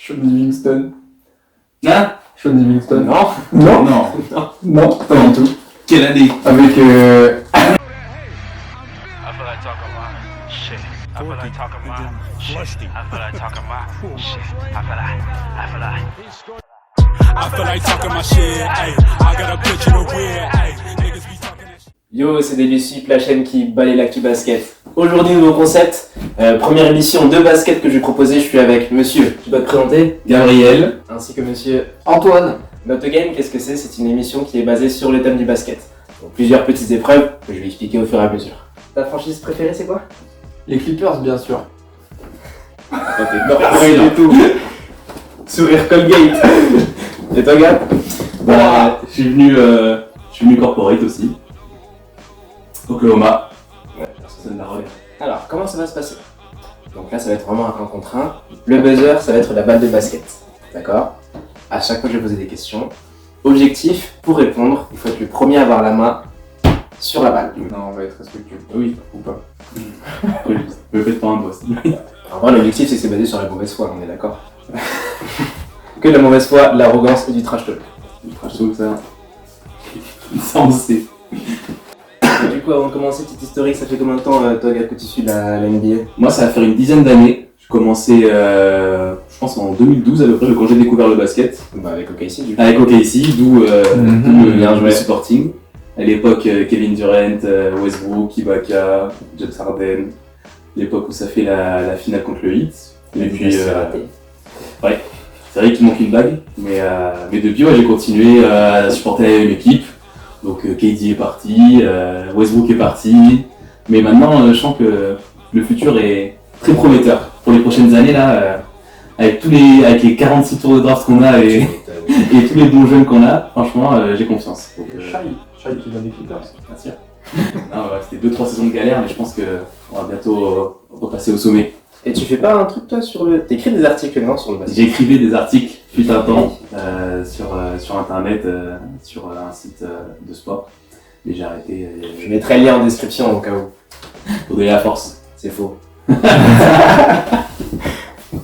Sean Livingston. Hein? Sean Livingston. Non. Non. Non. Non, pas du tout. Quelle année? Avec I feel like talking my shit. I feel like talking my shit. I feel like talking my shit. I feel like talking my shit, ayy. I got a bitch in the rear, ayy. Niggas be talking that shit. Yo, c'est Delusup, la chaîne qui balaye l'actu basket. Aujourd'hui, nouveau concept. Première émission de basket que je vais proposer. Je suis avec monsieur, tu dois te présenter, Gabriel. ainsi que monsieur. Antoine. Notre Game, qu'est-ce que c'est? C'est une émission qui est basée sur le thème du basket. Donc, plusieurs petites épreuves que je vais expliquer au fur et à mesure. Ta franchise préférée, c'est quoi? Les Clippers, bien sûr. Non, rien du tout. Sourire Colgate. Et toi, gars? Bah, je suis venu corporate aussi. Oklahoma. Ça me la relève. Alors, comment ça va se passer? Donc là, ça va être vraiment un 1 contre 1. Le buzzer, ça va être la balle de basket. D'accord? À chaque fois que je vais poser des questions. Objectif, pour répondre, il faut être le premier à avoir la main sur la balle. Non, on va être respectueux. Oui. Ou pas. Oui, me faites pas un boss. En vrai, l'objectif, c'est que c'est basé sur la mauvaise foi, on est d'accord? Que de la mauvaise foi, de l'arrogance et du trash talk. Du trash talk, ça. Ça, on sait. Et du coup, avant de commencer, petite historique, ça fait combien de temps, toi, gars, que tu suis la NBA? Moi, ça va faire une dizaine d'années. J'ai commencé, je pense, en 2012 à peu près, quand j'ai découvert le basket. Bah, avec OKC, du coup. Avec OKC, d'où Bien joué. le supporting. À l'époque, Kevin Durant, Westbrook, Ibaka, James Harden. L'époque où ça fait la finale contre le Heat. Et puis, c'est raté. ouais, c'est vrai qu'il manque une bague. Mais depuis, ouais, j'ai continué à supporter la même équipe. Donc, KD est parti, Westbrook est parti. Mais maintenant, je sens que le futur est très prometteur pour les prochaines années là. Avec les 46 tours de draft qu'on a et tous les bons jeunes qu'on a, franchement, j'ai confiance. Donc, Shai qui vient des Clippers. merci. Non, ouais, c'était 2-3 saisons de galère, mais je pense qu'on va bientôt repasser au sommet. Et tu fais pas un truc, toi, sur le. T'écris des articles, non, sur le basket? J'écrivais des articles, fut un temps, sur internet, sur un site de sport, mais j'ai arrêté Je mettrai le lien en description au cas où. pour donner la force. C'est faux.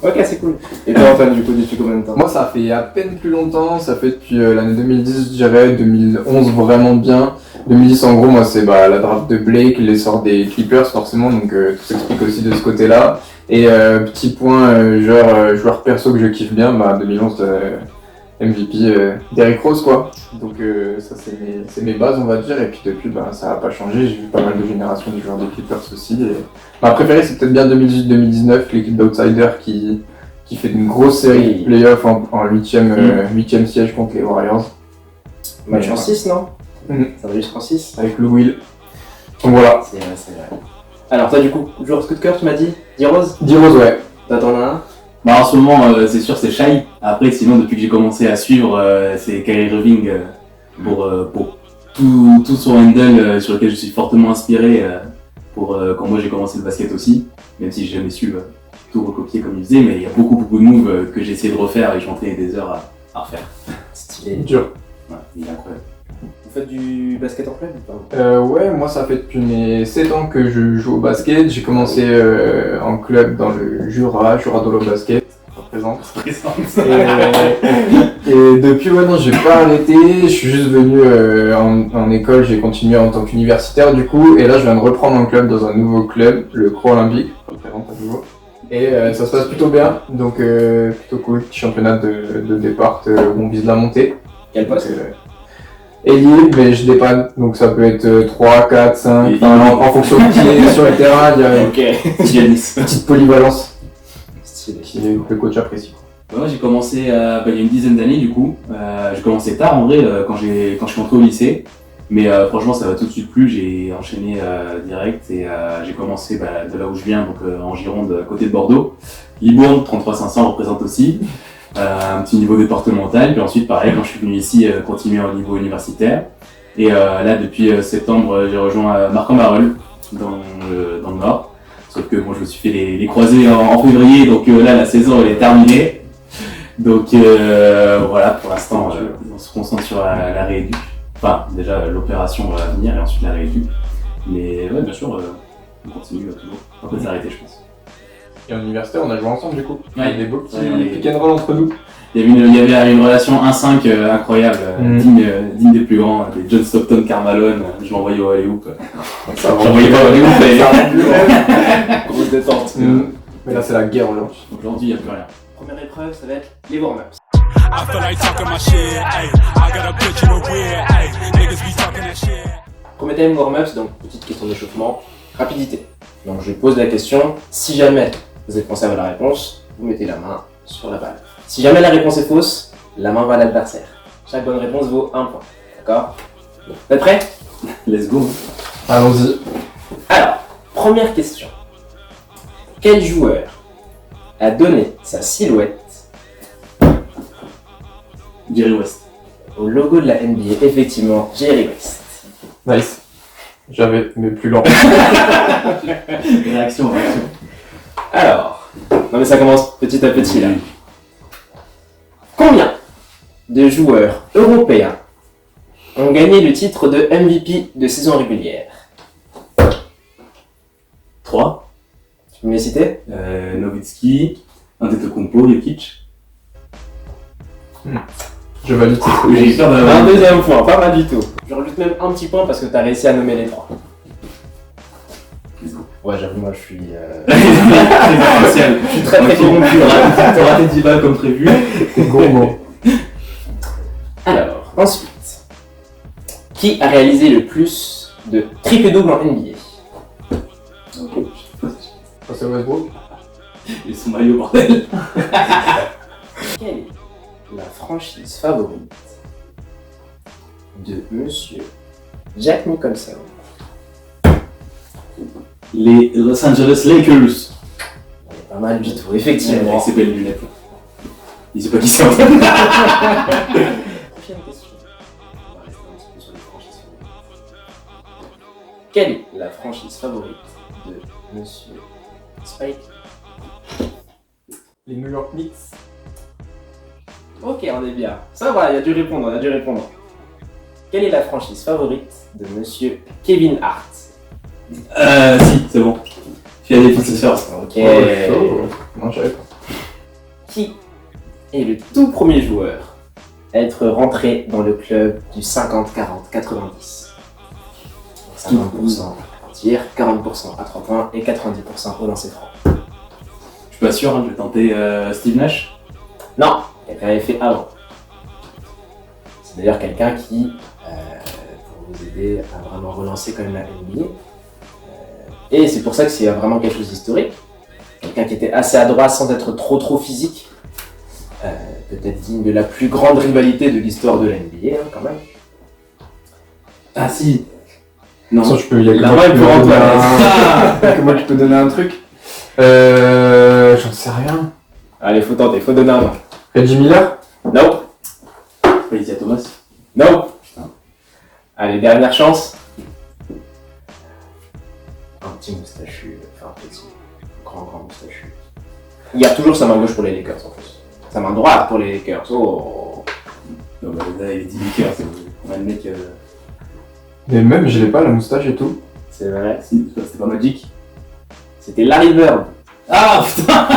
Ok, c'est cool. Et toi, Antoine, du coup, depuis combien de temps? Moi, ça fait à peine plus longtemps. Ça fait depuis l'année 2010, je dirais. 2011, vraiment bien. 2010, en gros, moi, c'est la draft de Blake, l'essor des Clippers, forcément. Donc, tout s'explique aussi de ce côté-là. Et petit point, joueur perso que je kiffe bien, 2011, MVP Derrick Rose, quoi. Donc, ça, c'est mes bases, on va dire. Et puis, depuis, ça n'a pas changé. J'ai vu pas mal de générations de joueurs des Clippers aussi. Et ma préférée, c'est peut-être bien 2018-2019, l'équipe d'Outsider qui fait une grosse série de playoffs en 8ème siège contre les Warriors. Match en Ouais. 6, non? Mhm. Ça va jusqu'en 6? Avec Lou Will. Donc voilà. C'est vrai, c'est vrai. Alors, toi, du coup, joueur coup de cœur, tu m'as dit? D-Rose? D-Rose, ouais. Toi, t'en as un? En ce moment, c'est sûr, c'est Shai. Après, sinon, depuis que j'ai commencé à suivre, c'est Kyrie Irving pour tout son handle sur lequel je suis fortement inspiré quand moi j'ai commencé le basket aussi. Même si j'ai jamais su tout recopier comme il faisait, mais il y a beaucoup de moves que j'ai essayé de refaire et j'entraînais des heures à refaire. Stylé. Dur. Ouais, il est incroyable. Vous faites du basket en club ou pas? Ouais, moi ça fait depuis mes 7 ans que je joue au basket. J'ai commencé en club dans le Jura Dolo Basket, représente. Et depuis, ouais, non, j'ai pas arrêté. Je suis juste venu en école, j'ai continué en tant qu'universitaire du coup. Et là, je viens de reprendre un club dans un nouveau club, le Croix Olympique, représente à nouveau. Et ça se passe plutôt bien, donc plutôt cool. Petit championnat de départ où on vise la montée. Quel poste? Ailier, mais je dépanne, donc ça peut être 3, 4, 5, en fonction de qui est sur le terrain, il y a une Giannis. petite polyvalence Stylé. que le coach apprécie. Moi j'ai commencé il y a une dizaine d'années du coup. J'ai commencé tard en vrai quand je suis entré au lycée. Mais franchement ça va tout de suite plu, j'ai enchaîné direct et j'ai commencé de là où je viens, donc en Gironde, à côté de Bordeaux. Libourne, 33-500 représente aussi. Un petit niveau départemental, puis ensuite pareil quand je suis venu ici continuer au niveau universitaire et là depuis septembre j'ai rejoint Marc-en-Barœul dans le Nord, sauf que moi je me suis fait les croisés en février, donc là la saison elle est terminée, donc voilà, pour l'instant on se concentre sur la rééduc, enfin déjà l'opération va venir et ensuite la rééduc, mais ouais bien sûr on continue toujours, on peut s'arrêter je pense. Et en universitaire, on a joué ensemble du coup. Ouais. Il y a des beaux petits Ouais, pick and roll entre nous. Il y avait une relation 1-5 incroyable, digne des plus grands, des John Stockton, Carmalone, je l'envoyais au alley-oop. Ça va. J'envoyais pas au alley-oop, mais Grosse détente. Mais là, c'est la guerre aujourd'hui. aujourd'hui il n'y a plus rien. Première épreuve, ça va être les warm-ups. I feel like talking my shit, ayy. I got a bitch in the weird, ayy. Niggas be talking that shit. Premier thème warm-ups, donc petite question d'échauffement, rapidité. Donc je pose la question, si jamais vous êtes pensé à la réponse, vous mettez la main sur la balle. Si jamais la réponse est fausse, la main va à l'adversaire. Chaque bonne réponse vaut 1 point. D'accord? Vous êtes prêts? Let's go. Allons-y. Alors, première question. Quel joueur a donné sa silhouette Jerry West. au logo de la NBA? Effectivement, Jerry West. Nice. J'avais, mais plus lent. Réaction. Alors, non mais ça commence petit à petit là. Combien de joueurs européens ont gagné le titre de MVP de saison régulière? 3. Tu peux me les citer? Nowitzki, Antetokounmpo, Jokic. Je valide cette J'ai eu peur d'avoir Un deuxième point, pas mal du tout. Je rajoute même un petit point parce que t'as réussi à nommer les 3. Ouais, j'avoue, moi je suis. Je suis très très corrompu. T'as raté 10 balles comme prévu. gros mot. Alors, ensuite, qui a réalisé le plus de triple-double en NBA? Ça, c'est Westbrook. Et son maillot, bordel. Quelle est la franchise favorite de Monsieur Jack Nicholson? Les Los Angeles Lakers. On est pas mal du tout, effectivement. Avec ses belles lunettes. Il sait pas qui c'est en fait. Prochaine question. On va rester un petit peu sur les franchises favorites. Quelle est la franchise favorite de Monsieur Spike? Les New York Knicks. Ok, on est bien. Ça va, il a dû répondre, Quelle est la franchise favorite de Monsieur Kevin Hart? Si, c'est bon. Philadelphie Sixers. Ok. Oh, chaud. Non, je savais pas. Qui est le tout premier joueur à être rentré dans le club du 50-40-90? 50% à tir, 40% à 3 points et 90% au lancer franc. Je suis pas sûr, hein, je vais tenter Steve Nash. Non, quelqu'un avait fait avant. C'est d'ailleurs quelqu'un qui, pour vous aider à vraiment relancer quand même la NBA, et c'est pour ça que c'est vraiment quelque chose d'historique. Quelqu'un qui était assez adroit sans être trop physique. Peut-être digne de la plus grande rivalité de l'histoire de la NBA, hein, quand même. Ah si. Non, Non. ça, je peux y aller. La main est pour Antoine. Comment tu peux donner un truc J'en sais rien. Allez, faut tenter, faut donner un nom. Reggie Miller. Non, Pas Isaiah Thomas. non. Allez, dernière chance. Un petit moustachu, enfin un petit, grand moustachu. Il garde toujours sa main gauche pour les Lakers en plus. Sa main droite pour les Lakers. Oh. Non, bah, là, il est 10 Lakers. On a le mec. Mais même, je l'ai pas, la moustache et tout. C'est vrai. Si, c'était pas Magic. C'était Larry Bird. Ah putain.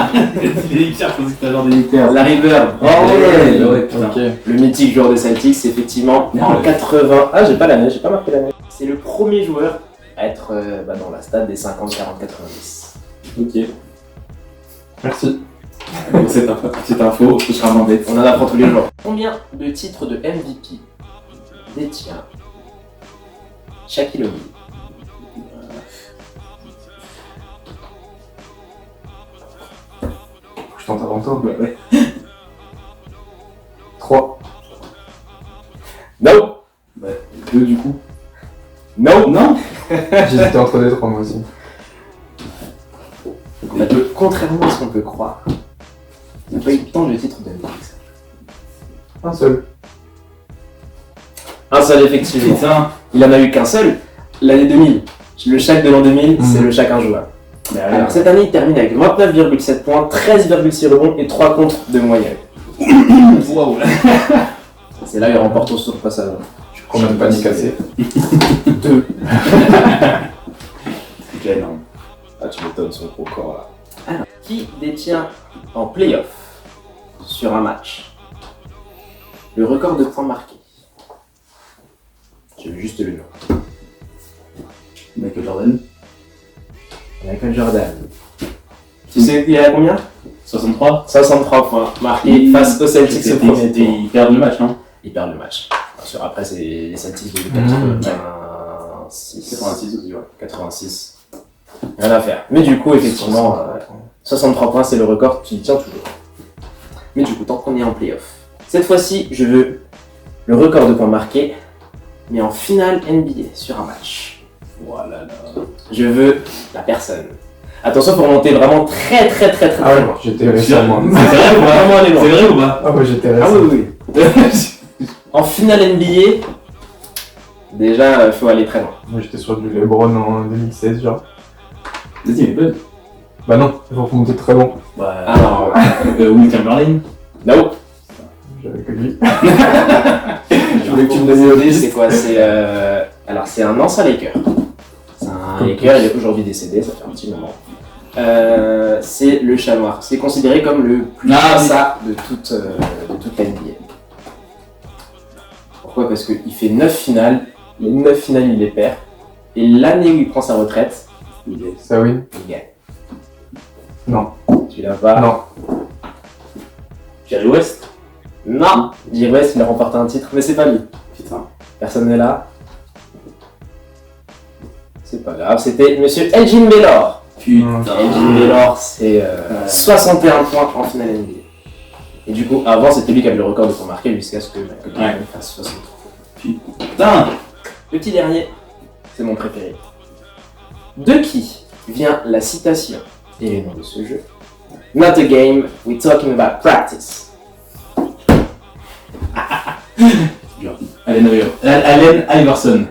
Les Lakers, je pensais que c'était genre des Lakers. Larry Bird. ouais, putain. Ok. Le mythique joueur de Celtics, effectivement, en 80. Ah, j'ai pas l'année, j'ai pas marqué l'année. C'est le premier joueur à être dans la stade des 50, 40, 90. Ok. Merci. Donc, cette info, je serai en bête. On en apprend tous les jours. Combien de titres de MVP détient Shaquille O'Neal? Je tente avant toi. Ouais. 3. Non. 2 du coup. Non. Non. J'hésitais entre les 3 moi aussi. Contrairement à ce qu'on peut croire, il n'a pas eu tant de titres de MVP que ça. Un seul. Un seul, effectivement. Putain. Il en a eu qu'un seul, l'année 2000. Le Shaq de l'an 2000, c'est Mhm. le Shaq injouable. Mais Alors cette année, il termine avec 29,7 points, 13,6 rebonds et 3 contres de moyenne. Waouh. C'est là il remporte au saut passage. Combien de paniques cassées? 2. C'est énorme. Ah, tu m'étonnes son gros corps là. Qui détient en playoff sur un match le record de points marqués? Je veux juste le nom. Michael Jordan. Michael Jordan. Tu sais il est à combien? 63. 63 points marqués face aux Celtics au premier tour. Ils perdent le match, non? Ils perdent le match. Bien sûr, après, c'est les Celtics de 86. 86 aussi, ouais. 86. Rien à faire. Mais du coup, effectivement, 63 points, c'est le record qui tient toujours. Mais du coup, tant qu'on est en playoff, cette fois-ci, je veux le record de points marqués, mais en finale NBA sur un match. Voilà. Je veux la personne. Attention, faut remonter vraiment très Ah ouais, loin. j'étais récemment. C'est vrai ou pas? Vraiment aller loin. C'est vrai ou pas? Ah ouais, j'étais Ah récemment. oui. En finale NBA, déjà, faut aller très loin. Moi j'étais sur du LeBron en 2016, genre. Vas-y, mais bonne. Bah non, il faut remonter très long. Bah, Alors, Will Chamberlain. no. J'avais que lui. Je voulais que tu me donnes une idée, c'est quoi? Alors, c'est un ancien Laker. C'est un Laker, il est aujourd'hui décédé, ça fait un petit moment. C'est le chat noir. C'est considéré comme le plus ça de toute la NBA. Pourquoi? Parce qu'il fait 9 finales, les 9 finales il les perd, et l'année où il prend sa retraite, Ça oui. il gagne. Non. Tu l'as pas? Non. Jerry West. Non. Jerry West, il a remporté un titre, mais c'est pas lui. Putain. Personne n'est là. C'est pas grave, c'était Monsieur Elgin Baylor. Putain. Elgin Baylor, c'est 61 points en finale NBA. Et du coup, avant, c'était lui qui avait le record de points marqués jusqu'à ce que Michael Jordan fasse 63. Putain. Le petit dernier, c'est mon préféré. De qui vient la citation et le nom de ce jeu? Not a game, we're talking about practice. Allen Iverson.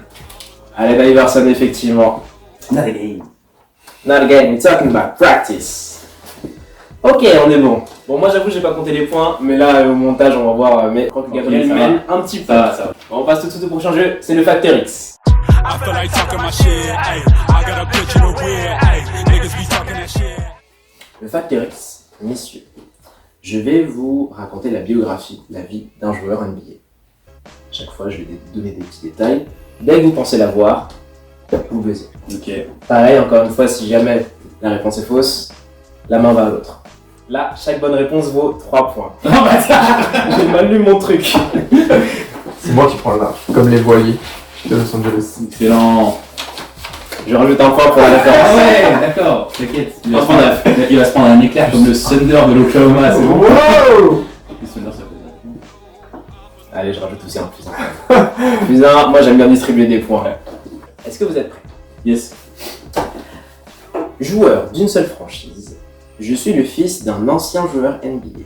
Allen Iverson, effectivement. Not a game. Not a game, we're talking about practice. Ok, on est bon. Bon, moi j'avoue, j'ai pas compté les points, mais là au montage, on va voir. Mais je crois que Gabriel ça mène un petit peu. Ça va. Bon, on passe tout de suite au prochain jeu, c'est le Factor X. I feel like talking my shit, ayy. I got a bitch in the weird, ayy. Niggas be talking that shit. Le Factor X, messieurs, je vais vous raconter la biographie, la vie d'un joueur NBA. Chaque fois, je vais donner des petits détails. Dès que vous pensez l'avoir, vous buzzez. Ok. Pareil, encore une fois, si jamais la réponse est fausse, la main va à l'autre. Là, chaque bonne réponse vaut 3 points. J'ai mal lu mon truc. C'est moi qui prends le large. Comme les voiliers de Los Angeles. Excellent. Je rajoute un point pour la référence. Ah ouais, d'accord, t'inquiète. Il va se prendre un éclair comme le Thunder de l'Oklahoma, c'est bon. Wow. Le Thunder, ça peut être. Allez, je rajoute aussi un plus 1. Plus 1, moi j'aime bien distribuer des points. Est-ce que vous êtes prêts? Yes. Joueur d'une seule franchise, je suis le fils d'un ancien joueur NBA.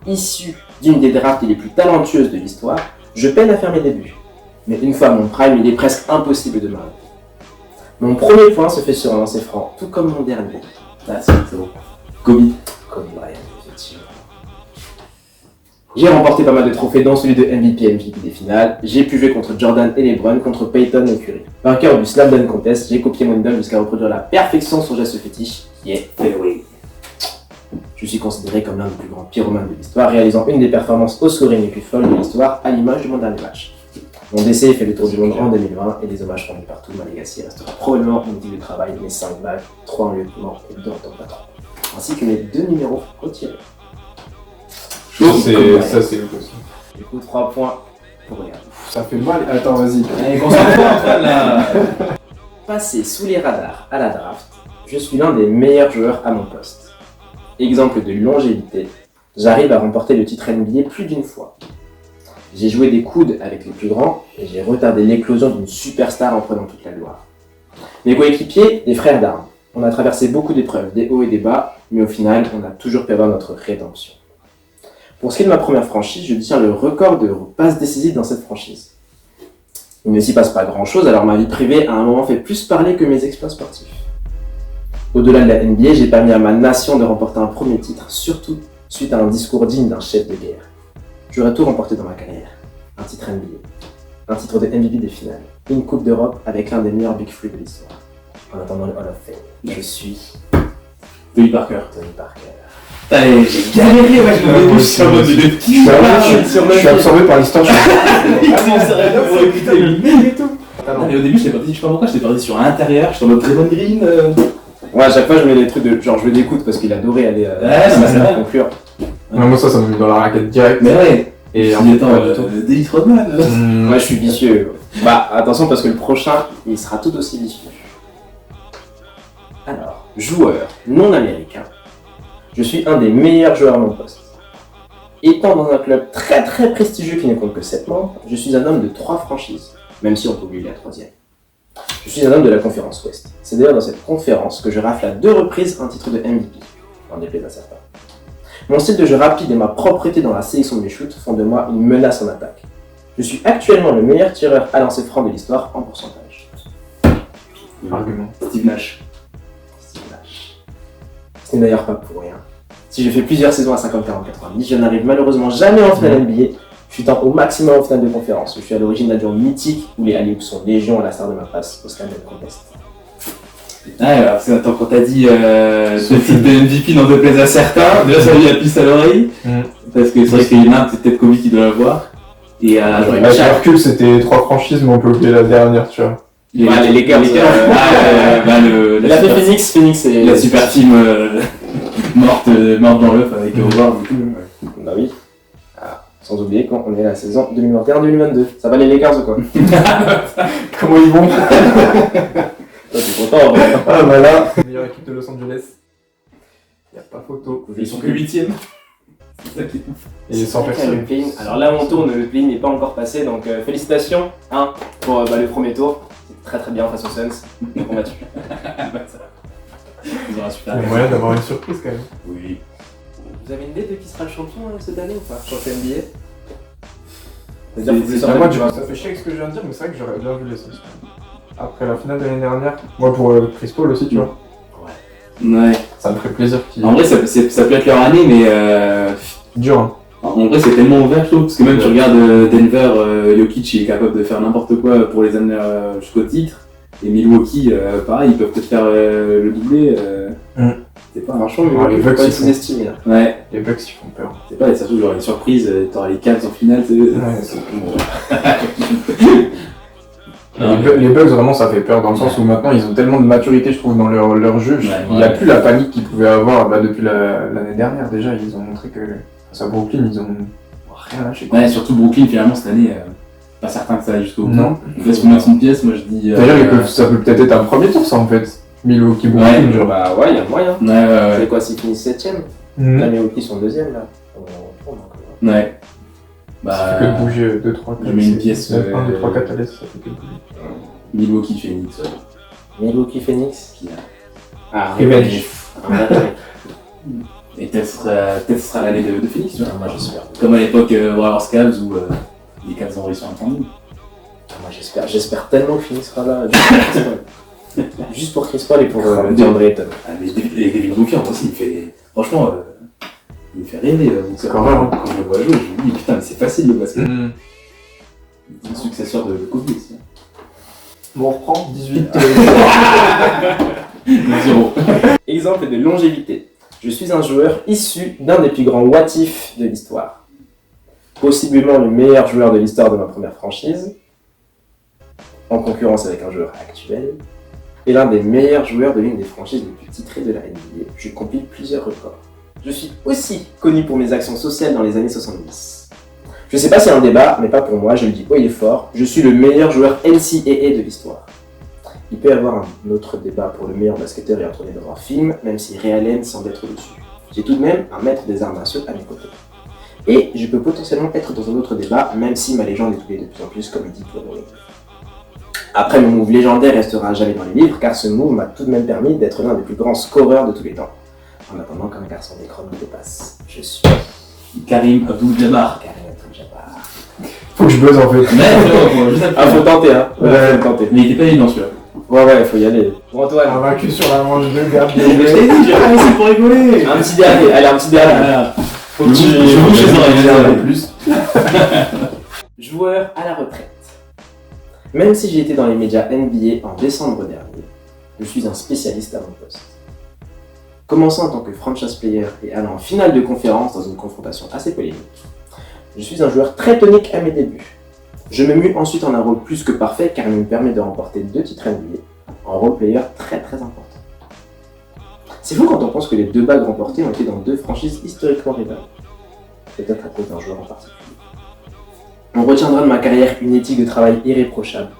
Issu d'une des drafts les plus talentueuses de l'histoire, je peine à faire mes débuts. Mais une fois à mon prime, il est presque impossible de m'arrêter. Mon premier point se fait sur un lancer franc, tout comme mon dernier. Ah, c'est bon. Kobe. Kobe Bryant, effectivement. J'ai remporté pas mal de trophées, dont celui de MVP des finales. J'ai pu jouer contre Jordan et LeBron, contre Peyton et Curry. Vainqueur du Slam Dunk Contest, j'ai copié mon idole jusqu'à reproduire à la perfection son geste fétiche, qui est fadeaway. Je suis considéré comme l'un des plus grands pyromanes de l'histoire, réalisant une des performances au scoring les plus folles de l'histoire, à l'image de mon dernier match. Mon décès fait le tour du monde en 2020 et des hommages rendus partout. Ma legacy restera probablement mon outil de travail, mes 5 bagues, 3 en lieutenant et 2 en tant que patron, ainsi que mes 2 numéros retirés. Ça c'est le possible. Du coup, 3 points pour rien. Ça fait mal. Attends, vas-y. Allez, concentre-toi, Antoine, là. Passé sous les radars à la draft, je suis l'un des meilleurs joueurs à mon poste. Exemple de longévité, j'arrive à remporter le titre NBA plus d'une fois. J'ai joué des coudes avec les plus grands et j'ai retardé l'éclosion d'une superstar en prenant toute la gloire. Mes coéquipiers, des frères d'armes. On a traversé beaucoup d'épreuves, des hauts et des bas, mais au final, on a toujours pu avoir notre rédemption. Pour ce qui est de ma première franchise, je tiens le record de passes décisives dans cette franchise. Il ne s'y passe pas grand chose, alors ma vie privée a à un moment fait plus parler que mes exploits sportifs. Au-delà de la NBA, j'ai permis à ma nation de remporter un premier titre, surtout suite à un discours digne d'un chef de guerre. J'aurais tout remporté dans ma carrière. Un titre NBA, un titre de MVP des finales, une Coupe d'Europe avec l'un des meilleurs Big Three de l'histoire. En attendant le Hall of Fame, je suis Tony Parker. Tony Parker. Allez, j'ai galéré, ouais, je suis en mode de Je suis absorbé par l'histoire. Non, mais au début, je sais pas pourquoi, j'étais parti sur l'intérieur, j'étais en mode Draymond Green. Ouais, à chaque fois, je mets des trucs de genre, je l'écoute parce qu'il adorait aller Ouais, non, mais c'est vrai. conclure. Non, moi, ça m'a mis dans la raquette direct. Mais ouais. Et en en même fait, temps, pas du tout. Dennis Rodman. Moi, je suis vicieux. Bah, attention parce que le prochain, il sera tout aussi vicieux. Alors, joueur non américain. Je suis un des meilleurs joueurs à mon poste. Étant dans un club très très prestigieux qui ne compte que 7 membres, je suis un homme de 3 franchises, même si on peut oublier la 3e. Je suis un homme de la conférence Ouest. C'est d'ailleurs dans cette conférence que je rafle à 2 reprises un titre de MVP, en déplaise à certains. Mon style de jeu rapide et ma propreté dans la sélection de mes shoots font de moi une menace en attaque. Je suis actuellement le meilleur tireur à lancer franc de l'histoire en pourcentage. Argument. Steve Nash. Steve Nash. Ce n'est d'ailleurs pas pour rien. Si je fais plusieurs saisons à 50-40-90, je n'arrive malheureusement jamais en finale NBA, chutant au maximum en finale de conférence. Je suis à l'origine d'un duo mythique où les alley-oops sont légion à la star de ma passe au Scandal Contest. Ah, alors, c'est attends, quand t'as dit ce titre de MVP n'en déplaise à certains, déjà ça lui a la puce à l'oreille. Parce que c'est vrai qu'il y en a un, c'est peut-être Kobe qui doit l'avoir. Et j'aurais mis Avec Shaq. recul, c'était 3 franchises, mais on peut oublier la dernière, tu vois. Les Lakers. La La super- Phoenix et la super team morte dans l'œuf avec Howard et tout. Bah oui. Ah, sans oublier qu'on est à la saison 2021-2022. Ça va les Lakers ou quoi? Comment ils vont? Toi, t'es content en vrai. Ah bah là, meilleure équipe de Los Angeles. Y'a pas photo. Ils sont que 8ème. C'est ça qui est ouf. Et sans Le personne. play-in. Alors là, on tourne, le play-in n'est pas encore passé, donc félicitations hein, pour le premier tour. C'était très très bien face aux Suns. Donc on va dessus. Ils ont un super. Il y a moyen d'avoir une surprise quand même. Oui. Vous avez une idée de qui sera le champion cette année ou pas? Champion NBA? Moi, ça fait chier avec ce que je viens de dire, mais c'est vrai que j'aurais bien vu les Suns. Après la finale de l'année dernière, moi pour Chris Paul aussi, tu vois. Ouais. Ça me ferait plaisir qu'il. En vrai, ça peut être leur année, mais Dur, hein. en vrai, c'est tellement ouvert, je trouve, parce que même tu regardes Denver, Jokic il est capable de faire n'importe quoi pour les amener jusqu'au titre. Et Milwaukee, pareil, ils peuvent peut-être faire le doublé. C'est pas. Franchement, mais les il faut Bucks, pas ils font- sous-estimer. Hein. Ouais, Les Bucks ils font peur. c'est pas, et surtout, genre les surprises, t'auras les Cavs en finale, c'est. Ouais, c'est les Bucks vraiment ça fait peur dans le sens où maintenant ils ont tellement de maturité je trouve dans leur jeu. Il n'y a plus la panique qu'ils pouvaient avoir depuis l'année dernière déjà. Ils ont montré que face à Brooklyn ils ont rien lâché. Ouais, surtout Brooklyn, finalement, cette année, pas certain que ça aille jusqu'au bout. Non. Laisse moi mettre une pièce, moi je dis. D'ailleurs ça peut peut-être être un premier tour ça en fait. Milwaukee Brooklyn Ouais. genre. Bah ouais, il y a moyen. Ouais, C'est quoi s'ils finissent 7ème? Mhm. Là, Milwaukee sont 2ème là. On tourne encore. ouais. Ça fait que de bouger 2, 3, 4. je mets une pièce, 1, 2, 3, 4 à l'est, ça fait que de bouger. Milwaukee Phoenix. Milwaukee Phoenix. Qui a- Ah, Revenge. Et peut-être ce sera l'année de Phoenix, tu vois. Moi j'espère. Comme à l'époque Warriors Cavs où les Cavs ont réussi à entendre. Moi j'espère tellement que Phoenix sera là. Juste pour Chris Paul et pour DeAndre Ayton. Ah, mais Devin Booker aussi, il fait. Franchement, il me fait rêver. C'est quand même. Quand je le vois jouer, je me dis putain, mais c'est facile le basket. Mhm. Un successeur de Kobe aussi. Bon, on reprend 18. 0. Exemple de longévité. Je suis un joueur issu d'un des plus grands what if de l'histoire. Possiblement le meilleur joueur de l'histoire de ma première franchise, en concurrence avec un joueur actuel, et l'un des meilleurs joueurs de l'une des franchises les plus titrées de la NBA. Je compile plusieurs records. Je suis aussi connu pour mes actions sociales dans les années 70. Je sais pas s'il y a un débat, mais pas pour moi, je le dis haut et fort, je suis le meilleur joueur NCAA de l'histoire. Il peut y avoir un autre débat pour le meilleur basketteur et entraîné dans un film, même si Ray Allen semble être au-dessus. J'ai tout de même un maître des arts martiaux à mes côtés. Et je peux potentiellement être dans un autre débat, même si ma légende est oubliée de plus en plus, comme il dit Wolverine. Après, mon move légendaire restera jamais dans les livres, car ce move m'a tout de même permis d'être l'un des plus grands scoreurs de tous les temps. En attendant qu'un garçon des chromes me dépasse, je suis Karim Abdul-Jabbar. Karim Abdul-Jabbar. Faut que je buzz en fait. Mais je sais Ah, faut tenter, hein. Ouais. Faut tenter. Mais il était pas évident celui-là. Ouais, faut y aller. Bon, Antoine, Vaincu sur la manche de garde. Je t'ai dit, j'ai commencé pour rigoler. un petit dernier. Allez, un petit dernier. Faut que tu- Je bouge les oreilles. en plus. Joueur à la retraite. Même si j'ai été dans les médias NBA en décembre dernier, je suis un spécialiste à mon poste. Commençant en tant que franchise player et allant en finale de conférence dans une confrontation assez polémique, je suis un joueur très tonique à mes débuts. Je me mue ensuite en un rôle plus que parfait car il me permet de remporter 2 titres NBA en role player très important. C'est fou quand on pense que les 2 bagues remportées ont été dans 2 franchises historiquement rivales. Peut-être à cause d'un joueur en particulier. On retiendra de ma carrière une éthique de travail irréprochable,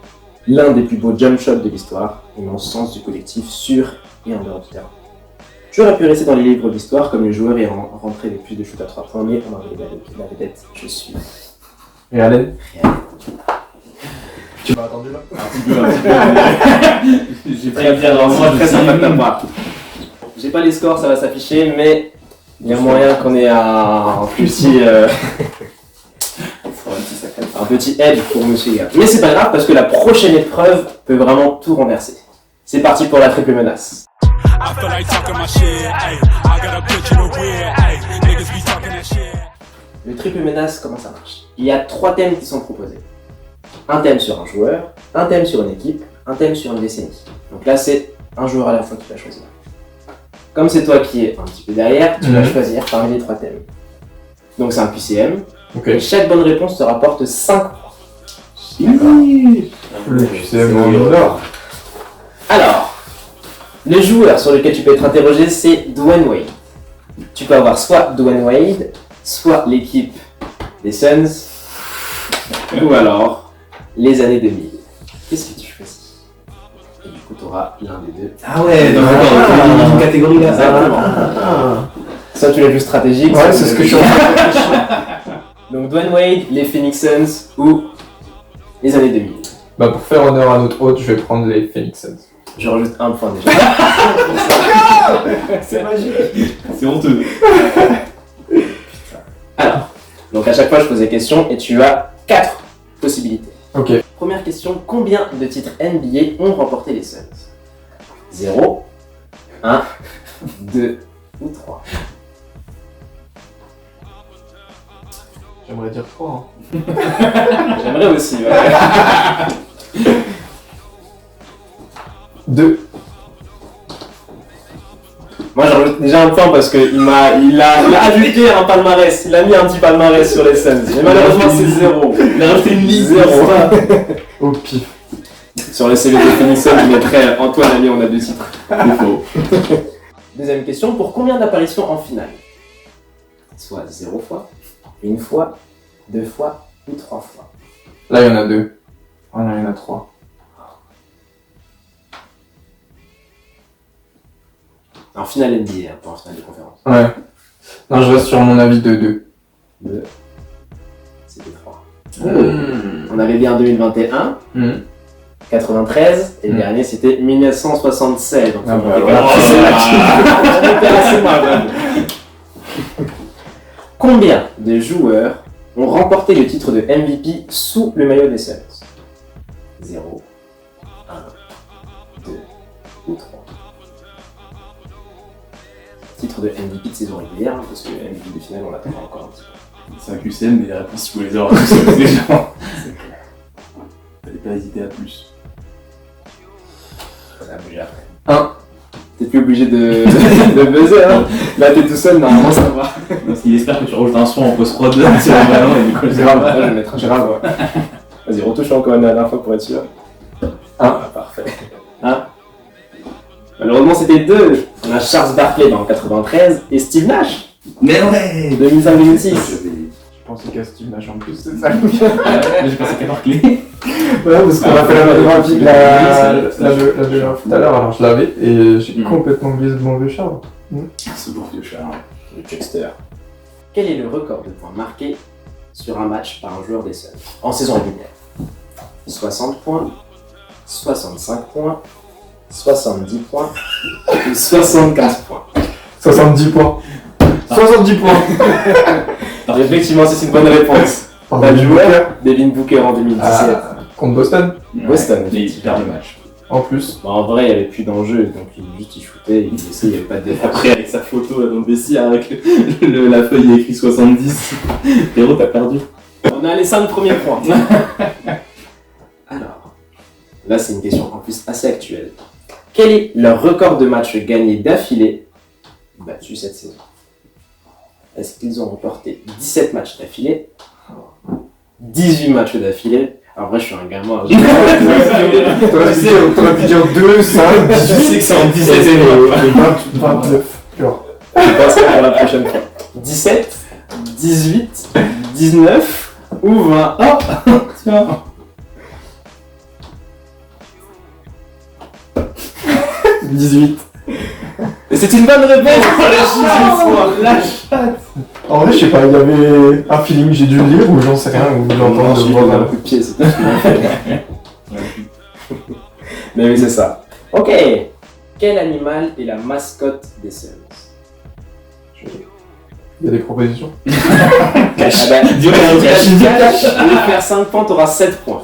l'un des plus beaux jump shots de l'histoire et mon sens du collectif sur et en dehors du terrain. J'aurais pu rester dans les livres d'histoire comme le joueur ayant rentré le plus de shoot à 3 points, mais on m'a révélé la vedette, je suis. Et Allen Tu m'as attendu là Un petit peu. J'ai pris à faire moi très sympa de ta part. J'ai pas les scores, ça va s'afficher, mais il y a moyen qu'on ait un petit edge pour Monsieur Gap. Mais c'est pas grave parce que la prochaine épreuve peut vraiment tout renverser. C'est parti pour la triple menace. I feel like talking my shit, ayy. I got a bitch in the weird, ayy. Niggas be talking that shit. Le triple menace, comment ça marche? Il y a 3 thèmes qui sont proposés. Un thème sur un joueur, un thème sur une équipe, un thème sur une décennie. Donc là, c'est un joueur à la fois qui va choisir. Comme c'est toi qui es un petit peu derrière, tu vas choisir parmi les 3 thèmes. Donc c'est un QCM. Et chaque bonne réponse te rapporte 5 points. Le QCM en or. Alors, le joueur sur lequel tu peux être interrogé, c'est Dwayne Wade. Tu peux avoir soit Dwayne Wade, soit l'équipe des Suns, ou alors les années 2000. Qu'est-ce que tu choisis? Et du coup, tu auras l'un des deux. Ah ouais, donc d'accord, une catégorie là. Exactement. Soit tu l'as vu stratégique, ouais, c'est ce que je suis en train de réfléchir. Donc Dwayne Wade, les Phoenix Suns ou les années 2000. Bah pour faire honneur à notre hôte, je vais prendre les Phoenix Suns. Je rajoute 1 point déjà. C'est magique. C'est honteux. Alors, donc à chaque fois je pose des questions et tu as 4 possibilités. Ok. Première question, combien de titres NBA ont remporté les Suns? 0, 1, 2 ou 3? J'aimerais dire 3. J'aimerais aussi, ouais. 2. Moi j'en rajoute déjà 1 point parce qu'il a ajouté un palmarès, il a mis un petit palmarès sur les Suns. Mais malheureusement c'est 0. Il a rajouté une liste. 0. Au pif. Sur le CV de Phoenix Suns, je mettrais Antoine Ami, on a 2 titres. C'est faux. Deuxième question, pour combien d'apparitions en finale? Soit 0 fois, 1 fois, 2 fois ou 3 fois? Là il y en a 2. Ah non, il y en a 3. En finale NBA, pas en finale de conférence. Ouais. Non, je reste sur mon avis de 2. 2. C'était 3. On avait bien 2021, 93, et le dernier c'était 1976. Donc Ah, on bah, était voilà. on était assez mal. Combien de joueurs ont remporté le titre de MVP sous le maillot des Suns? 0, 1, 2 ou 3. Titre de MVP de saison régulière, hein, parce que MVP de finale on l'attend encore un petit peu. C'est un QCM, mais les réponses, tu peux les avoir tous seuls, déjà. Fallait pas hésiter à plus. Ça va bouger après. 1. T'es plus obligé de buzzer, hein. Là t'es tout seul, normalement ça va. Parce qu'il espère que tu rajoutes un son en post-prod sur le ballon et du coup, C'est grave, là, je vais mettre un grave. Vas-y, retouche encore une dernière fois pour être sûr. Ah, parfait. 1. Malheureusement c'était 2. On a Charles Barkley dans 93 et Steve Nash. Mais ouais 2005-2006. Je pensais qu'à Steve Nash en plus, c'est ça. J'ai pensé qu'à Barclay. Ouais, parce qu'on a fait la biographie la biographie tout à l'heure, alors je l'avais et j'ai complètement oublié ce bon vieux Charles. Ce bon vieux Charles. Le Chuckster. Quel est le record de points marqués sur un match par un joueur des Suns en saison régulière? 60 points, 65 points, 70 points ou 75 points? 70 points. 70 points. Effectivement, c'est une bonne réponse. T'as le joueur Devin Booker en 2017. Contre Boston. Boston, Et il perd le match. En plus. Bah, en vrai, il n'y avait plus d'enjeu, donc il shootait, il essayait, il n'y avait pas de défense. Après, avec sa photo là, dans le vestiaire, avec la feuille, il y a écrit 70. Héros, t'as perdu. On a les 5 premiers points. Alors, là, c'est une question en plus assez actuelle. Quel est leur record de matchs gagnés d'affilée battus cette saison. Est-ce qu'ils ont remporté 17 matchs d'affilée, 18 matchs d'affilée? En vrai, je suis un gamin. T'aurais pu dire 2, 5, 18. Je sais que c'est en 17 et 29. Genre. Je pense que pour la prochaine fois. 17, 18, 19 ou 20. Oh, tiens. 18. Et c'est une bonne réponse. La chatte. En vrai, je sais pas, il y avait un feeling, j'ai dû le lire ou j'en sais rien, ou Non, j'entends je de lui donne un voir. coup de pied, c'est tout ce qu'il a fait. Mais oui, c'est ça. Ok. Quel animal est la mascotte des Suns? Il y a des propositions. Ah bah, Dis-moi, il y a un si tu cache. caches, au lieu de faire 5 points, t'auras 7 points.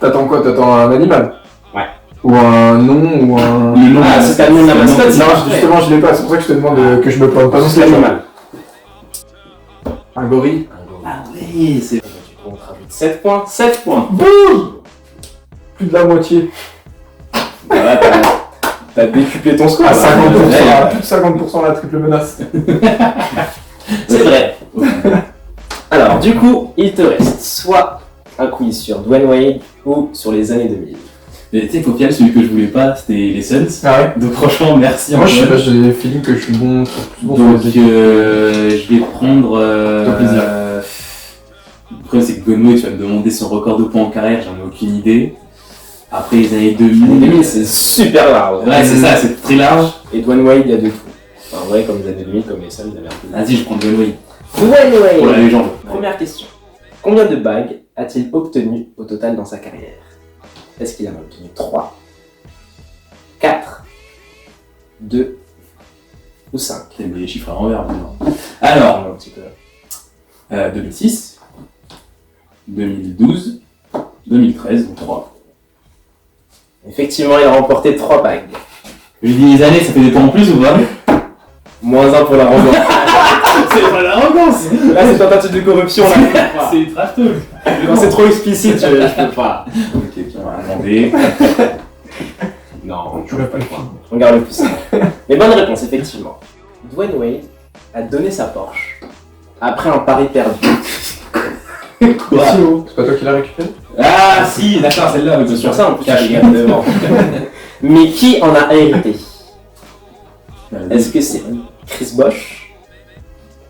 T'attends quoi? T'attends un animal? Ouais. Ou un nom ou un. Le nom Ah, c'est pas le nom de la mascotte, c'est Non, parfait. justement, je l'ai pas, c'est pour ça que je te demande que je me plante pas. C'est l'animal. Un gorille. Ah oui, c'est. Du coup, on te rajoute 7 points. 7 points. Plus de la moitié. Voilà, t'as décuplé ton score. À là. 50%, Ouais, à plus de 50% la triple menace. C'est vrai. Alors, du coup, il te reste soit un quiz sur Dwayne Wade ou sur les années 2000. Mais tu sais qu'au final, celui que je voulais pas, c'était les Suns. Ah ouais? Donc franchement, merci. Moi, je sais Antoine. pas, j'ai le feeling que je suis bon sur Donc les équipes. je vais prendre. Fais plaisir. Le problème, c'est que Gunway, tu vas me demander son record de points en carrière, j'en ai aucune idée. Après les années 2000. Les 2000, c'est super large. Ouais, c'est ça, c'est très large. Et Dwayne Wade, il y a de tout. En vrai, comme les années 2000, comme les Suns, il y avait un peu de Vas-y, je prends Gunway. Dwayne Pour la Wade. légende. Première question. Combien de bagues a-t-il obtenu au total dans sa carrière? Est-ce qu'il en a obtenu 3, 4, 2 ou 5? T'aimes les chiffres à l'envers maintenant. Alors, Un petit peu. 2006, 2012, 2013, donc 3. Effectivement, il a remporté 3 bagues. Je dis les années, ça fait des points en plus ou pas? Moins 1 pour la revanche. C'est pas l'arrogance. Là, c'est tentative de corruption. Là. C'est une trash talk. Quand c'est trop explicite, je peux pas. Ok, puis on va demander. Non, Je l'ai pas le on garde le plus simple. Mais bonne réponse, effectivement. Dwayne Wade a donné sa Porsche après un pari perdu. Quoi? C'est pas toi qui l'as récupéré? Ah si, d'accord, celle-là, oui, bien sûr. Sur ça, en plus, Caché. je regarde devant. Mais qui en a hérité? Est-ce que c'est Chris Bosh,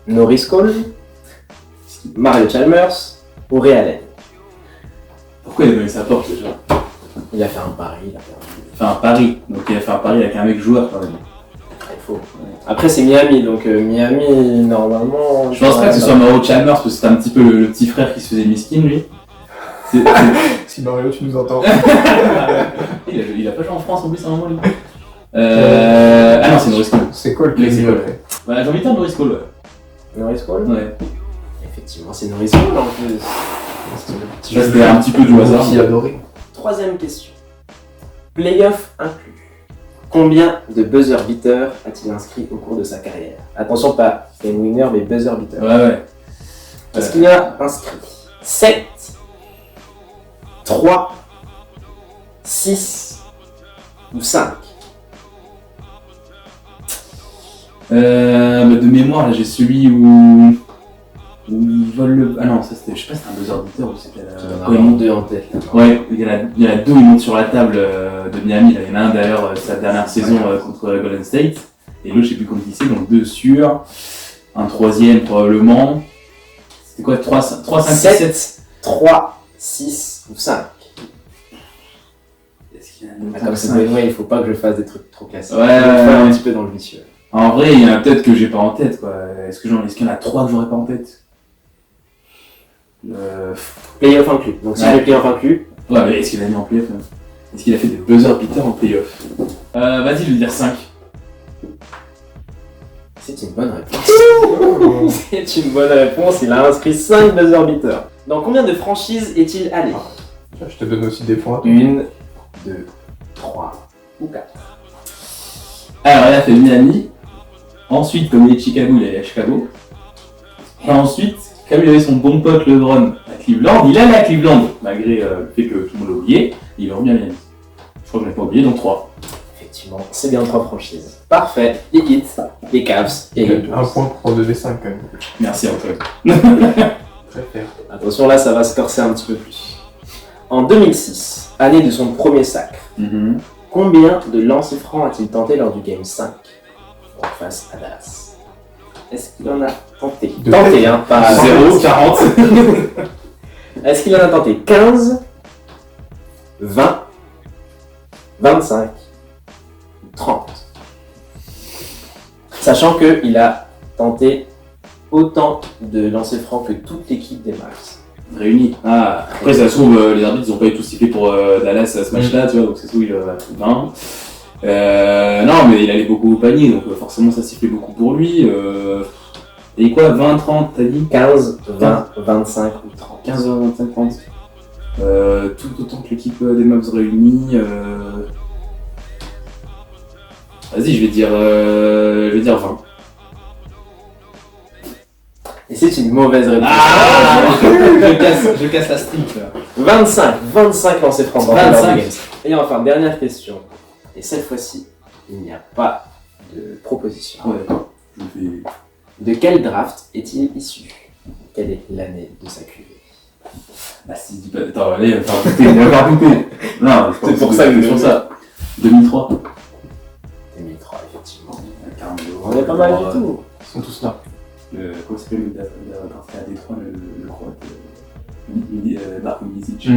Norris Cole, Mario Chalmers ou Ray Allen? Pourquoi il a donné sa Porsche déjà? Il a fait un pari, il a perdu. Il a fait un pari. Donc il a fait un pari avec un mec joueur quand même. Il faut. Après, c'est Miami, donc Miami, normalement. Je pense pas que ce soit Mauro Chalmers parce que c'est un petit peu le petit frère qui se faisait miskin lui. Si Mario, tu nous entends. Il a pas joué en France en plus à un moment lui. Ah non, c'est Norris Cole. C'est quoi le Oui, c'est plaisir Cole. après? Bah, j'ai envie de dire Norris Cole, ouais. Norris Cole? Ouais. Effectivement, c'est Norris Cole en plus. Ça c'était un petit peu du hasard. Qui adoré. Troisième question. Playoff inclus. Combien de buzzer beaters a-t-il inscrit au cours de sa carrière? Attention, pas game winner, mais buzzer beater. Ouais, ouais. Est-ce qu'il a inscrit 7, 3, 6 ou 5? De mémoire, là j'ai celui où il vole le. Ah non, ça c'était. Je sais pas si c'était un buzzer beater ou c'était. quand il monte- deux en tête. Là. Ouais, il y en a deux, ils montent sur la table de Miami. Là. Il y en a un d'ailleurs, sa dernière saison contre Golden State. Et l'autre, je sais plus contre qui c'est, donc 2 sûrs. Un troisième probablement. C'était quoi 3, 5, 6, 7 3, 6 ou 5? Est-ce qu'il y en a Ah, un comme c'est Dwayne Wade, il faut pas que je fasse des trucs trop classiques. Ouais, Je vais ouais, faire un ouais. petit peu dans le vicieux. En vrai, il y en a peut-être que j'ai pas en tête. Quoi. Est-ce qu'il y en a 3 que j'aurais pas en tête Playoff inclus. Donc si Ouais. j'ai playoff inclus, Ouais, mais est-ce qu'il a mis en playoff même? Est-ce qu'il a fait des buzzer beaters en playoff? Vas-y, je vais dire 5. c'est une bonne réponse. C'est une bonne réponse, il a inscrit 5 buzzer beaters. Dans combien de franchises est-il allé? Je te donne aussi des points. 1, 2, 3 ou 4. Alors, il a fait Miami. Ensuite, comme il est de Chicago, il est allé à Chicago. Et ensuite, comme il avait son bon pote LeBron à Cleveland, il allait à Cleveland, malgré le fait que tout le monde l'a oublié. Il est revenu à Miami. Je crois que je l'ai pas oublié, donc 3. Effectivement. effectivement, c'est bien 3 franchises. Parfait, les Heat, les Cavs et les Bulls. Un point pour 2v5 quand même. Merci Antoine. Très fair. Attention, là, ça va se corser un petit peu plus. En 2006, année de son premier sacre, combien de lancers francs a-t-il tenté lors du Game 5 face à Dallas? Est-ce qu'il en a tenté? Tenté, hein, pas 0, 40. Est-ce qu'il en a tenté 15, 20, 25, 30? Sachant qu'il a tenté autant de lancers francs que toute l'équipe des Mavs. Réunis. Ah, après, ça se trouve, les arbitres ils ont pas eu tout sifflé pour Dallas à ce match-là, tu vois, donc ça se trouve, il a tout 20. Non, mais il allait beaucoup au panier, donc forcément, ça sifflait beaucoup pour lui. Et quoi, 20, 30, t'as dit 15, 20, 25 ou 30. 15, 20, 25, 30. Tout autant que l'équipe des Mavs réunis. Vas-y, je vais dire 20. Et c'est une mauvaise réponse. Ah je casse la streak là. 25 lancers francs dans le 25. Games. Et enfin, dernière question. Et cette fois-ci, il n'y a pas de proposition. Ouais, d'accord. Je fais. De quel draft est-il issu? Quelle est l'année de sa cuvée? Bah, si dis pas. Attends, allez, il va faire douter. Non, C'est pour ça que je sur dis ça. 2003. 2003, effectivement. Carmelo. On est pas mal du tout. Ils sont tous là. Comment s'appelle le parti à Détroit, le croate Darko Milicic.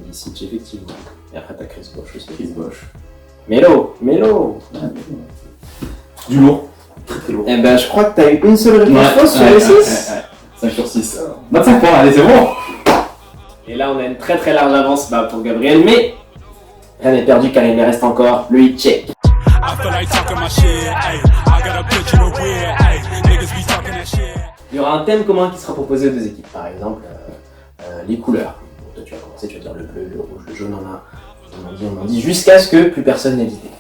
Milicic, effectivement. Et après, t'as Chris Bosh aussi. Chris Bosh. Melo. Du lourd. Très très lourd. Eh ben, je crois que t'as eu une seule réponse fausse sur les 6. 5 sur 6. 25 points, allez, c'est bon. Et là, on a une très très large avance pour Gabriel, mais rien n'est perdu car il me reste encore le hit check. I feel like talking my shit, ayy. I got a bitch in a weird, ayy. Niggas be talking that shit. Il y aura un thème commun qui sera proposé aux deux équipes, par exemple les couleurs. Donc, toi, tu vas commencer, tu vas dire le bleu, le rouge, le jaune, on en dit, jusqu'à ce que plus personne n'ait d'idée.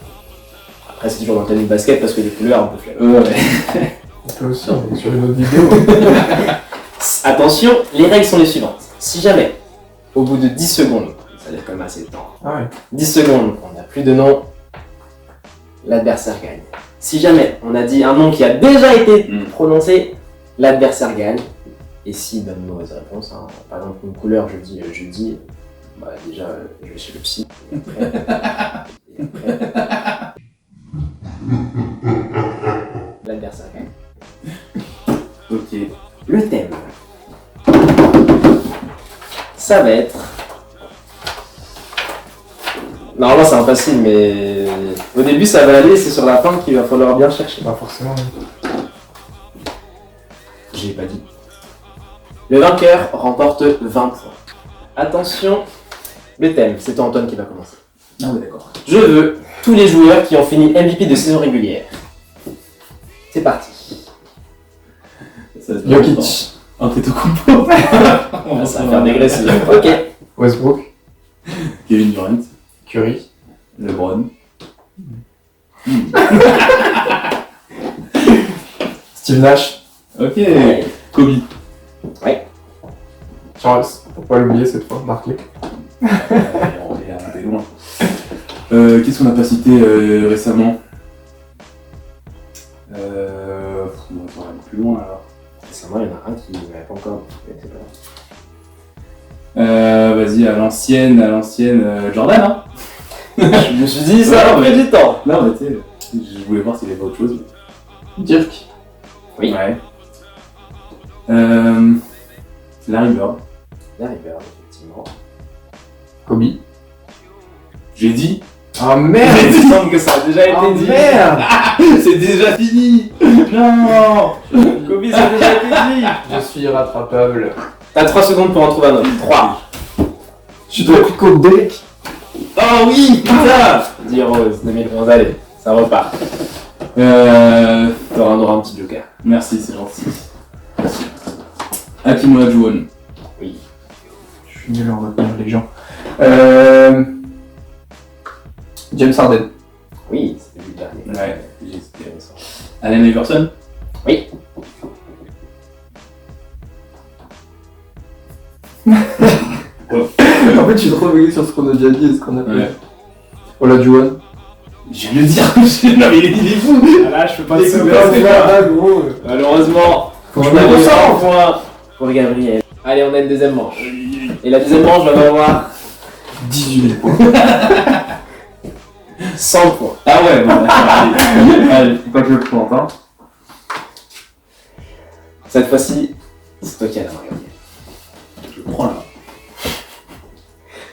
Après, c'est toujours dans le thème du basket parce que les couleurs, on peut faire. On peut aussi, on est sur une autre vidéo. Attention, les règles sont les suivantes. Si jamais, au bout de 10 secondes, ça laisse quand même assez de temps, Ah ouais. 10 secondes, on n'a plus de nom, l'adversaire gagne. Si jamais on a dit un nom qui a déjà été prononcé, l'adversaire gagne. Et s'il donne une mauvaise réponse, hein, par exemple une couleur, je dis jeudi, bah déjà je vais chez le psy. Et après l'adversaire gagne. Ok. Le thème, ça va être... Normalement c'est facile, mais au début ça va aller, c'est sur la fin qu'il va falloir bien chercher. Pas forcément. J'ai pas dit. Le vainqueur remporte 20 points. Attention, le thème, c'est Antoine qui va commencer. Ah ouais, d'accord. Je veux tous les joueurs qui ont fini MVP de saison régulière. C'est parti. Jokic. Antetokounmpo. Ça va faire dégraisser. Ok. Westbrook. Kevin Durant. Curry. LeBron. Steve Nash. Ok. Ouais. Kobe. Charles. Faut pas l'oublier cette fois, marqué. On est loin. Qu'est-ce qu'on n'a pas cité récemment On va aller plus loin alors. Récemment, il y en a un qui n'avait pas encore. C'est pas grave. Vas-y, à l'ancienne, Jordan, hein. Je me suis dit, ça a pris du temps. Non, mais tu sais, je voulais voir s'il y avait autre chose. Dirk. Oui. Ouais. Larry Bird. Larry Bird, effectivement. Kobe. J'ai dit. Ah merde. Il me semble que ça a déjà été dit. Merde. C'est déjà fini. Non. Kobe, ça a déjà été dit. Je suis irrattrapable. T'as 3 secondes pour en trouver un autre. 3. Je suis trop Côte Derek. Oh oui, putain. 10 Rose, 2011, allez, ça repart. T'auras un petit joker. Merci, c'est gentil. Hakim Olajuwon. Oui. Je suis nul en retenir les gens. James Harden. Oui, c'était lui le dernier. Ouais, j'ai hésité. Allen Iverson. Oui. En fait, je suis trop bugué sur ce qu'on a déjà dit et ce qu'on a fait. Ouais. Olajuwon. Je viens de le dire. Non, mais il est fou. Ah là, je peux pas te sauver, c'est pas gros. Malheureusement, Faut on que je me avait concentre. un point pour Gabriel. Allez, on a une deuxième manche. Et la deuxième manche va avoir 18 points. 100 points. Ah ouais, bon, d'accord, allez. Allez, faut pas que je le plante, hein. Cette fois-ci, c'est toi qui as la main, Gabriel. Je prends là.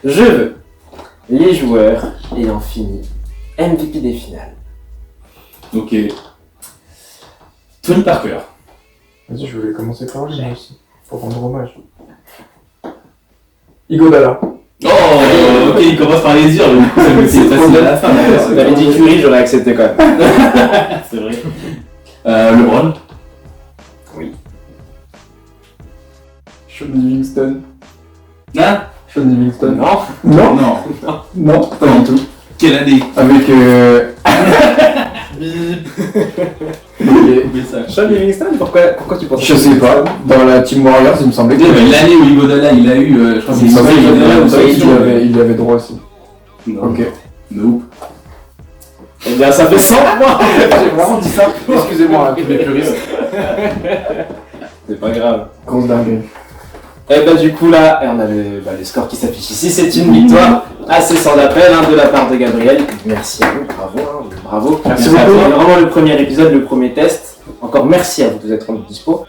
Je veux les joueurs ayant fini MVP des finales. Ok. Tony Parker. Vas-y, je voulais commencer par lui, moi aussi. Pour rendre hommage. Iguodala. Oh, ok, il commence par les durs, mais du coup, c'est facile à la fin. Si tu m'avais dit Curry, j'aurais accepté quand même. C'est vrai. LeBron. Sean Livingston. Hein? Sean Livingston. Non. Non. Non. Non, pas du tout. Quelle année? Avec Bip. Ok. ça. Sean Livingston, pourquoi tu penses Je sais pas, dans la Team Warriors, il me semblait que L'année où Iguodala il a eu, je crois que il me c'est semblait une qu'il avait droit aussi. Non. Ok. Nope. Eh bien, ça fait 100 points. J'ai vraiment dit ça. Excusez-moi, tous les puristes. C'est pas grave. Grosse dinguerie. Et bah du coup là, on a le score qui s'affiche ici, c'est une victoire assez sans appel de la part de Gabriel. Merci à vous, bravo, bravo. Merci C'était beaucoup. vraiment le premier épisode, le premier test. Encore merci à vous de vous être rendu dispo.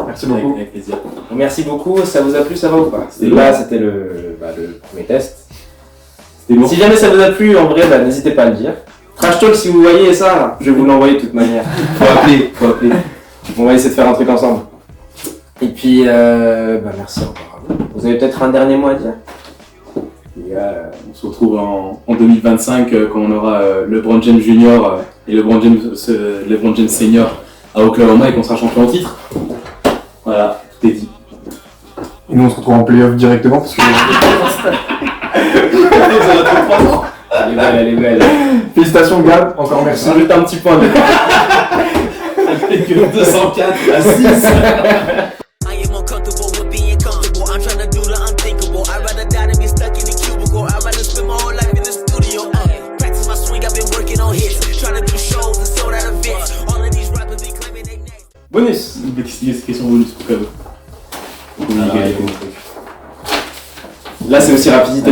Merci beaucoup. Avec plaisir. Merci beaucoup, ça vous a plu, ça va ou pas? C'était Là c'était le premier test. C'était bon. Si jamais ça vous a plu, en vrai, n'hésitez pas à le dire. Trash Talk, si vous voyez ça, je vais vous l'envoyer de toute manière. Faut appeler, faut appeler. On va essayer de faire un truc ensemble. Et puis, merci encore à vous. Vous avez peut-être un dernier mot à dire? On se retrouve en 2025 quand on aura LeBron James Junior et LeBron James Senior à Oklahoma et qu'on sera champion en titre. Voilà, tout est dit. Et nous on se retrouve en playoff directement parce que. Elle est belle, elle est belle. Félicitations Gab, encore merci. Rajoute un petit point de... Avec 204 à 6. I am uncomfortable with being comfortable. I'm trying to do the unthinkable. I'd rather die than be stuck in a cubicle. I'd rather spend my whole life in the studio. Practice my swing, I've been working on hits. Trying to do shows and sold out events. All of these rappers be claiming they next. Bonus. Une petite question bonus pour cadeau. Là, c'est aussi rapidité.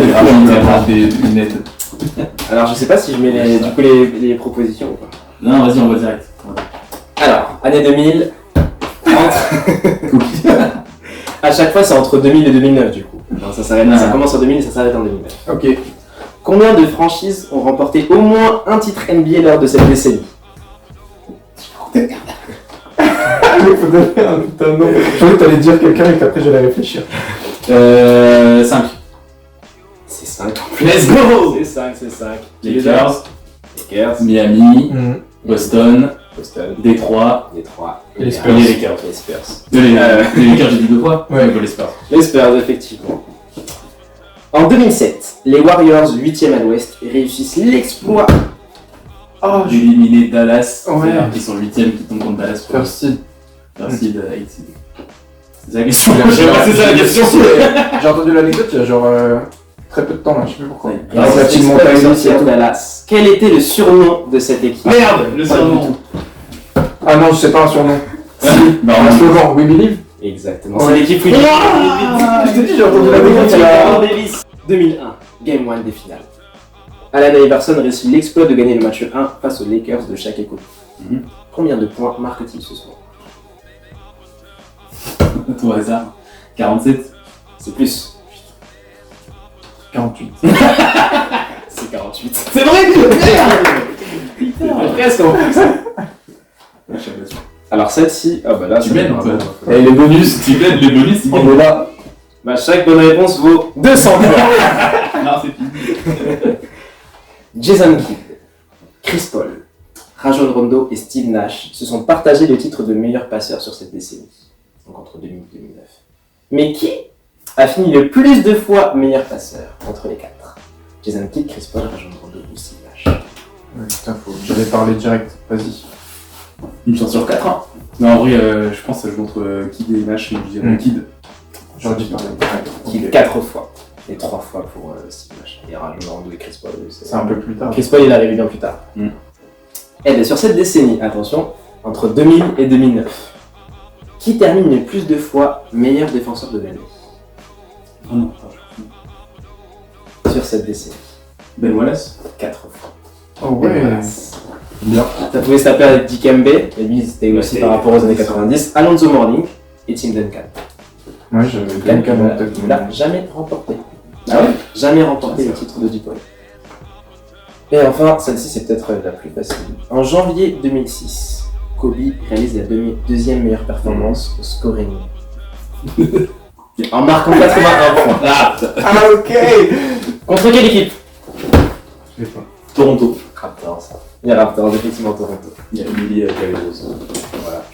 Des lunettes. Alors, je sais pas si je mets les propositions ou pas. Non, vas-y, on va direct. Alors, année 2000. À chaque fois, c'est entre 2000 et 2009 du coup. Non, ça s'arrête. Ça commence en 2000 et ça s'arrête en 2009. Ok. Combien de franchises ont remporté au moins un titre NBA lors de cette décennie? Il faut donner un putain de nom. Je croyais que t'allais dire quelqu'un et qu'après j'allais réfléchir. 5. C'est 5. Let's go. C'est 5, c'est 5. Lakers, Lakers, Miami, Boston, Boston, Détroit, Détroit, Et les et Spurs. les Lakers. Les Spurs. Les Lakers, j'ai dit 2 fois. Ouais. Les Spurs. Les Spurs, effectivement. En 2007, les Warriors, 8e à l'ouest, réussissent l'exploit. Oh, D'éliminer Dallas, Ouais. qui sont 8ème, qui tombent contre Dallas. First seed. First seed, 8 seed. C'est ça la question. C'est ça la question. J'ai entendu l'anecdote il y a genre très peu de temps là, je sais plus pourquoi. Ouais. Avec la team Montagne sortie et à tout. Dallas. Quel était le surnom de cette équipe? Merde, le Pas surnom. du tout. Ah non, je sais pas un surnom. Bah, Un slogan, We Believe. Exactement. Ouais. C'est l'équipe Willy. Je t'ai dit, j'ai entendu l'anecdote il y a. Davis. 2001, Game 1 des finales. Allen Iverson réussit l'exploit de gagner le match 1 face aux Lakers de Shaq et Kobe. Mhm. Combien de points marque-t-il ce soir? Tout hasard. 47. C'est plus. 48. C'est 48. C'est vrai. Presque en plus. Alors celle-ci, ah bah là, Tu c'est mènes, vraiment- toi. Et les bonus, Tu plaides les bonus, on est là. Bah, chaque bonne réponse vaut 200 points. Non, c'est fini. Jason Kidd, Chris Paul, Rajon Rondo et Steve Nash se sont partagés le titre de meilleur passeur sur cette décennie, donc entre 2000 et 2009. Mais qui a fini le plus de fois meilleur passeur entre les quatre? Jason Kidd, Chris Paul, Rajon Rondo ou Steve Nash? Ouais, putain, j'allais parler direct, vas-y. Une chance sur 4. Hein. Non, en vrai, je pense que ça joue entre Kid et Nash, et je dirais Mm. Kid. J'aurais dû parler direct. Kidd 4 fois. et 3 fois pour Steve Nash. Et Rajon Rondo et Chris Paul. C'est un peu plus tard. Chris Paul, il est arrivé bien plus tard. Et bien sur cette décennie, attention, entre 2000 et 2009, qui termine le plus de fois meilleur défenseur de l'année Oh non, sur cette décennie? Ben Wallace. 4 fois. Oh ouais. Et voilà. Bien. Ça pouvait se taper avec Dikembe, et lui c'était aussi par rapport aux années 90, Alonzo Mourning et Tim Duncan. Moi j'avais Duncan Duncan en tête. il n'a jamais remporté. Ah ouais? Jamais remporté le titre de Dupont. Et enfin, celle-ci c'est peut-être la plus facile. En janvier 2006, Kobe réalise la deuxième meilleure performance au scoring. En marquant 81 points. Ah ok. Contre quelle équipe? Je sais pas. Toronto. Raptors. Les Raptors, effectivement Toronto. Il y a Emily Cavaliers. Voilà.